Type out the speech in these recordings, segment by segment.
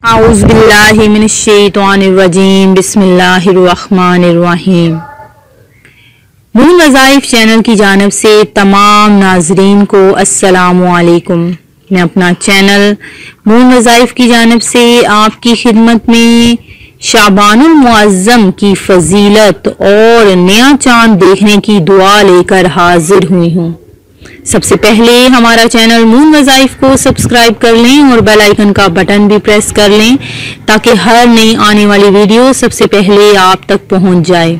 اعوذ باللہ من الشیطان الرجیم بسم اللہ الرحمن الرحیم۔ مون وظائف چینل کی جانب سے تمام ناظرین کو السلام علیکم۔ میں اپنا چینل مون وظائف کی جانب سے آپ کی خدمت میں شعبان المعظم کی فضیلت اور نیا چاند دیکھنے کی دعا لے کر حاضر ہوئی ہوں۔ سب سے پہلے ہمارا چینل مون وظائف کو سبسکرائب کر لیں اور بیل آئیکن کا بٹن بھی پریس کر لیں تاکہ ہر نئی آنے والی ویڈیو سب سے پہلے آپ تک پہنچ جائے۔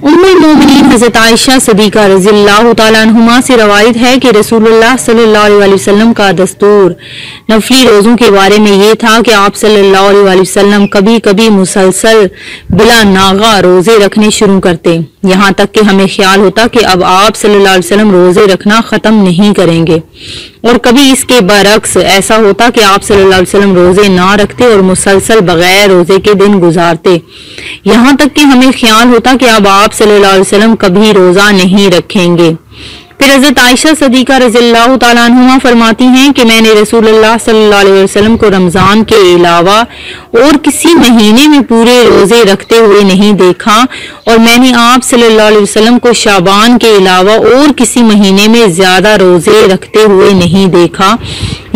ام المومنین حضرت عائشہ صدیقہ رضی اللہ تعالیٰ عنہما سے روایت ہے کہ رسول اللہ صلی اللہ علیہ وسلم کا دستور نفلی روزوں کے بارے میں یہ تھا کہ آپ صلی اللہ علیہ وسلم کبھی کبھی مسلسل بلا ناغہ روزے رکھنے شروع کرتے، یہاں تک کہ ہمیں خیال ہوتا کہ اب آپ صلی اللہ علیہ وسلم روزے رکھنا ختم نہیں کریں گے، اور کبھی اس کے برعکس ایسا ہوتا کہ آپ صلی اللہ علیہ وسلم روزے نہ رکھتے اور مسلسل بغیر روزے کے دن گزارتے، یہاں تک کہ ہمیں خیال ہوتا کہ اب آپ صلی اللہ علیہ وسلم کبھی روزہ نہیں رکھیں گے۔ پھر حضرت عائشہ صدیقہ رضی اللہ تعالیٰ عنہما فرماتی ہیں کہ میں نے رسول اللہ صلی اللہ علیہ وسلم کو رمضان کے علاوہ اور کسی مہینے میں پورے روزے رکھتے ہوئے نہیں دیکھا، اور میں نے آپ صلی اللہ علیہ وسلم کو شعبان کے علاوہ اور کسی مہینے میں زیادہ روزے رکھتے ہوئے نہیں دیکھا،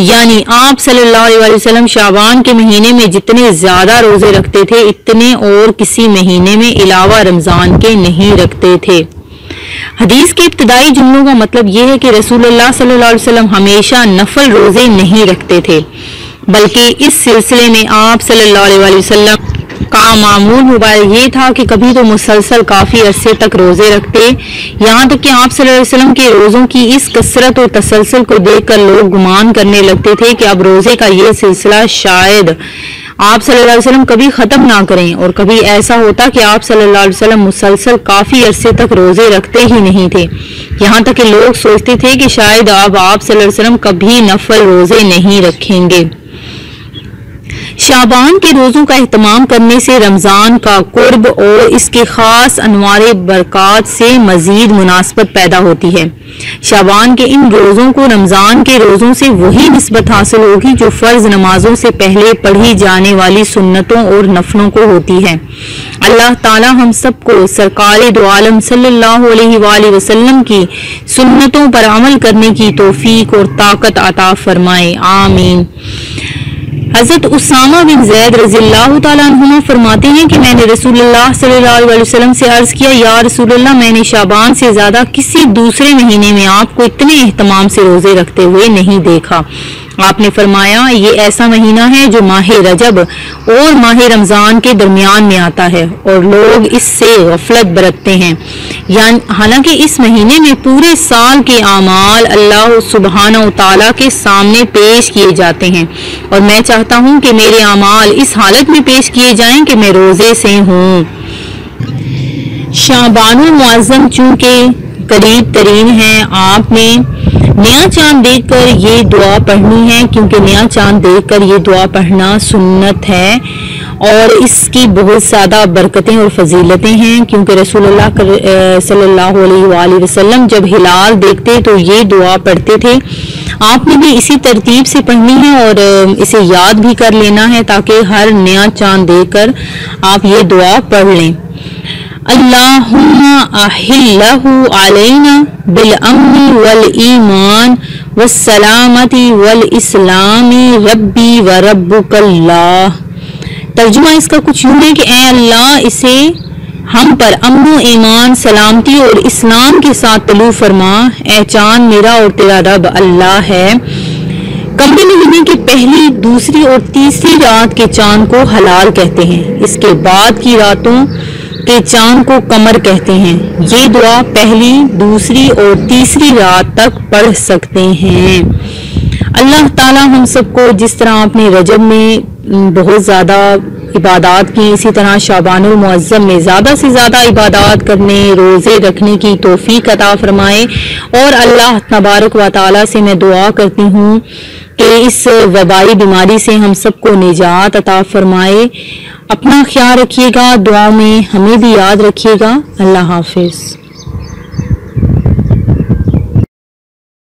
یعنی آپ صلی اللہ علیہ وسلم شعبان کے مہینے میں جتنے زیادہ روزے رکھتے تھے اتنے اور کسی مہینے میں علاوہ رمضان کے نہیں رکھتے تھے۔ حدیث کے ابتدائی جملوں کا مطلب یہ ہے کہ رسول اللہ صلی اللہ علیہ وسلم ہمیشہ نفل روزے نہیں رکھتے تھے، بلکہ اس سلسلے میں آپ صلی اللہ علیہ وسلم کا معمول مبارک یہ تھا کہ کبھی تو مسلسل کافی عرصے تک روزے رکھتے، یہاں تک کہ آپ صلی اللہ علیہ وسلم کے روزوں کی اس کثرت اور تسلسل کو دیکھ کر لوگ گمان کرنے لگتے تھے کہ اب روزے کا یہ سلسلہ شاید آپ صلی اللہ علیہ وسلم کبھی ختم نہ کریں، اور کبھی ایسا ہوتا کہ آپ صلی اللہ علیہ وسلم مسلسل کافی عرصے تک روزے رکھتے ہی نہیں تھے، یہاں تک کہ لوگ سوچتے تھے کہ شاید اب آپ صلی اللہ علیہ وسلم کبھی نفل روزے نہیں رکھیں گے۔ شعبان کے روزوں کا اہتمام کرنے سے رمضان کا قرب اور اس کے خاص انوار برکات سے مزید مناسبت پیدا ہوتی ہے۔ شعبان کے ان روزوں کو رمضان کے روزوں سے وہی نسبت حاصل ہوگی جو فرض نمازوں سے پہلے پڑھی جانے والی سنتوں اور نفلوں کو ہوتی ہے۔ اللہ تعالی ہم سب کو سرکار دو عالم صلی اللہ علیہ وآلہ وسلم کی سنتوں پر عمل کرنے کی توفیق اور طاقت عطا فرمائے، آمین۔ حضرت اسامہ بن زید رضی اللہ تعالیٰ عنہما فرماتے ہیں کہ میں نے رسول اللہ صلی اللہ علیہ وسلم سے عرض کیا، یا رسول اللہ میں نے شعبان سے زیادہ کسی دوسرے مہینے میں آپ کو اتنے اہتمام سے روزے رکھتے ہوئے نہیں دیکھا۔ آپ نے فرمایا یہ ایسا مہینہ ہے جو ماہ رجب اور ماہ رمضان کے درمیان میں آتا ہے اور لوگ اس سے غفلت برتتے ہیں، یعنی حالانکہ اس مہینے میں پورے سال کے اعمال اللہ سبحانہ و تعالیٰ کے سامنے پیش کیے جاتے ہیں، اور میں چاہتا ہوں کہ میرے اعمال اس حالت میں پیش کیے جائیں کہ میں روزے سے ہوں۔ شعبان المعظم چونکہ قریب ترین ہے، آپ نے نیا چاند دیکھ کر یہ دعا پڑھنی ہے، کیونکہ نیا چاند دیکھ کر یہ دعا پڑھنا سنت ہے اور اس کی بہت زیادہ برکتیں اور فضیلتیں ہیں، کیونکہ رسول اللہ صلی اللہ علیہ وآلہ وسلم جب ہلال دیکھتے تو یہ دعا پڑھتے تھے۔ آپ نے بھی اسی ترتیب سے پڑھنی ہے اور اسے یاد بھی کر لینا ہے تاکہ ہر نیا چاند دیکھ کر آپ یہ دعا پڑھ لیں۔ اللہم احلہ علینا بالامن والایمان والسلامت والاسلام ربی وربک اللہ۔ ترجمہ اس کا کچھ یوں ہے کہ اے اللہ اسے ہم پر امن و ایمان، سلامتی اور اسلام کے ساتھ طلوع فرما، اے چاند میرا اور تیرا رب اللہ ہے۔ قمری مہینے کی پہلی، دوسری اور تیسری رات کے چاند کو ہلال کہتے ہیں، اس کے بعد کی راتوں کے چاند کو قمر کہتے ہیں۔ یہ دعا پہلی، دوسری اور تیسری رات تک پڑھ سکتے ہیں۔ اللہ تعالی ہم سب کو جس طرح اپنے رجب میں بہت زیادہ عبادات کی، اسی طرح شعبان المعظم میں زیادہ سے زیادہ عبادات کرنے، روزے رکھنے کی توفیق عطا فرمائے، اور اللہ تبارک و تعالی سے میں دعا کرتی ہوں کہ اس وبائی بیماری سے ہم سب کو نجات عطا فرمائے۔ اپنا خیال رکھیے گا، دعا میں ہمیں بھی یاد رکھیے گا۔ اللہ حافظ۔